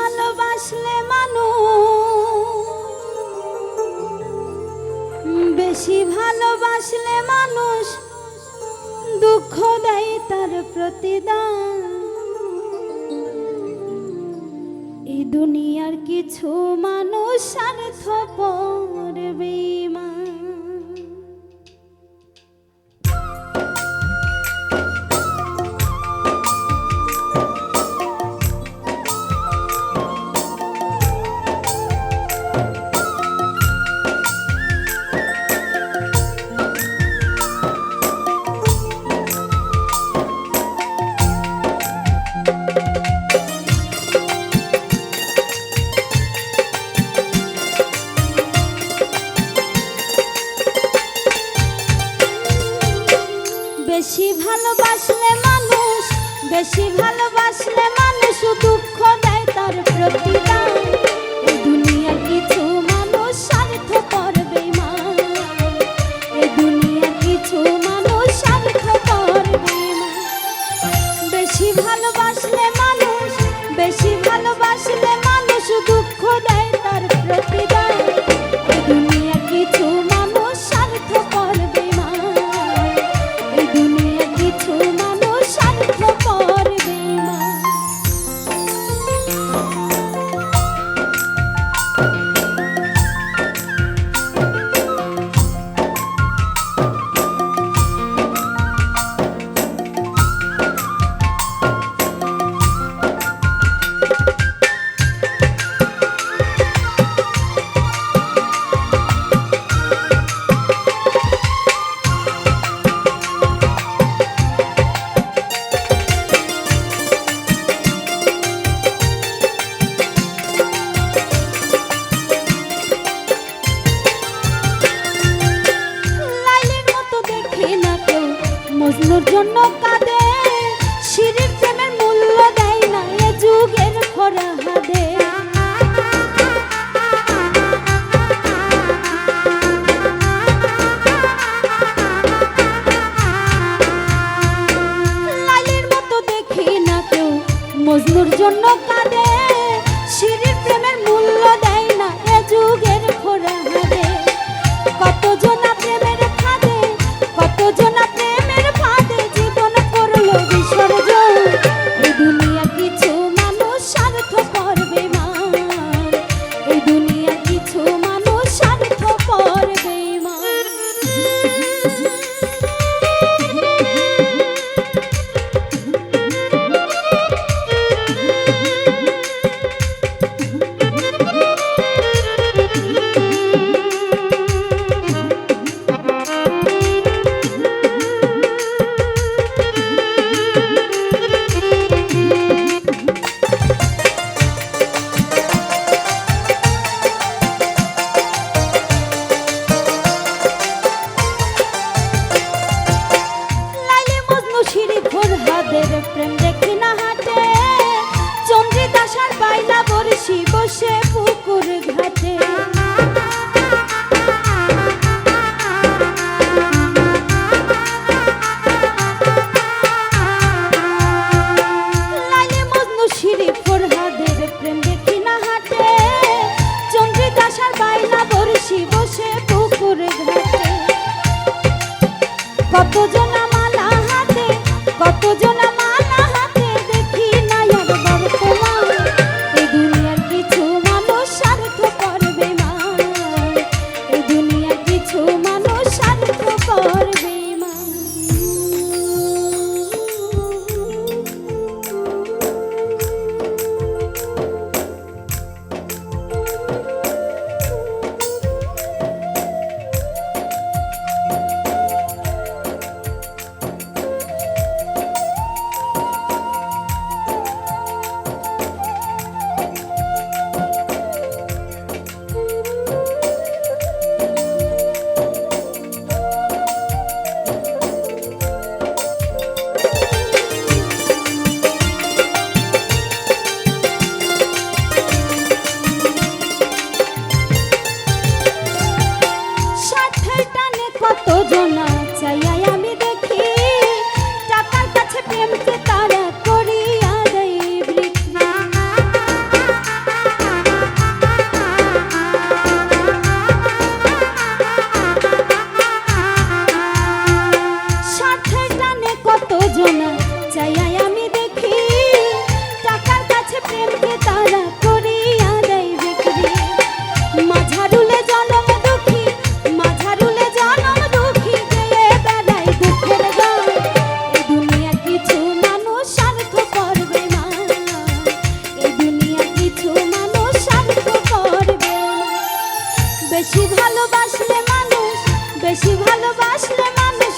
ভালোবাসলে বেশি ভালোবাসলে মানুষ দুঃখ দেয় তার প্রতিদান। এই দুনিয়ার কিছু মানুষ স্বার্থপর বেঈমান। বেশি ভালোবাসলে মানুষ দুঃখ দেয় তার প্রতিদান। এই দুনিয়ার কিছু মানুষ স্বার্থপর বেঈমান। এই দুনিয়ার কিছু মানুষ স্বার্থপর বেঈমান। বেশি ভালোবাসলে মানুষ দুঃখ দেয় তার প্রতিদান। এই দুনিয়ার কিছু মানুষ স্বার্থপর বেঈমান। এই দুনিয়ার কিছু মানুষ স্বার্থপর বেঈমান। মজনুর জন্য কাঁদে, শিরির প্রেমের মূল্য দেয় না এ যুগের খরা হাদে। লাইলির মতো দেখি না কেউ মজনুর জন্য কাঁদে, শিরির প্রেমের মূল্য দেয় না এ যুগের খরা হাদে। কতজনা প্রেমের ফাঁদে, কতজনা প্রেমের ফাঁদে জীবন ভালোবাসলে মানুষ বেশি ভালোবাসলে মানুষ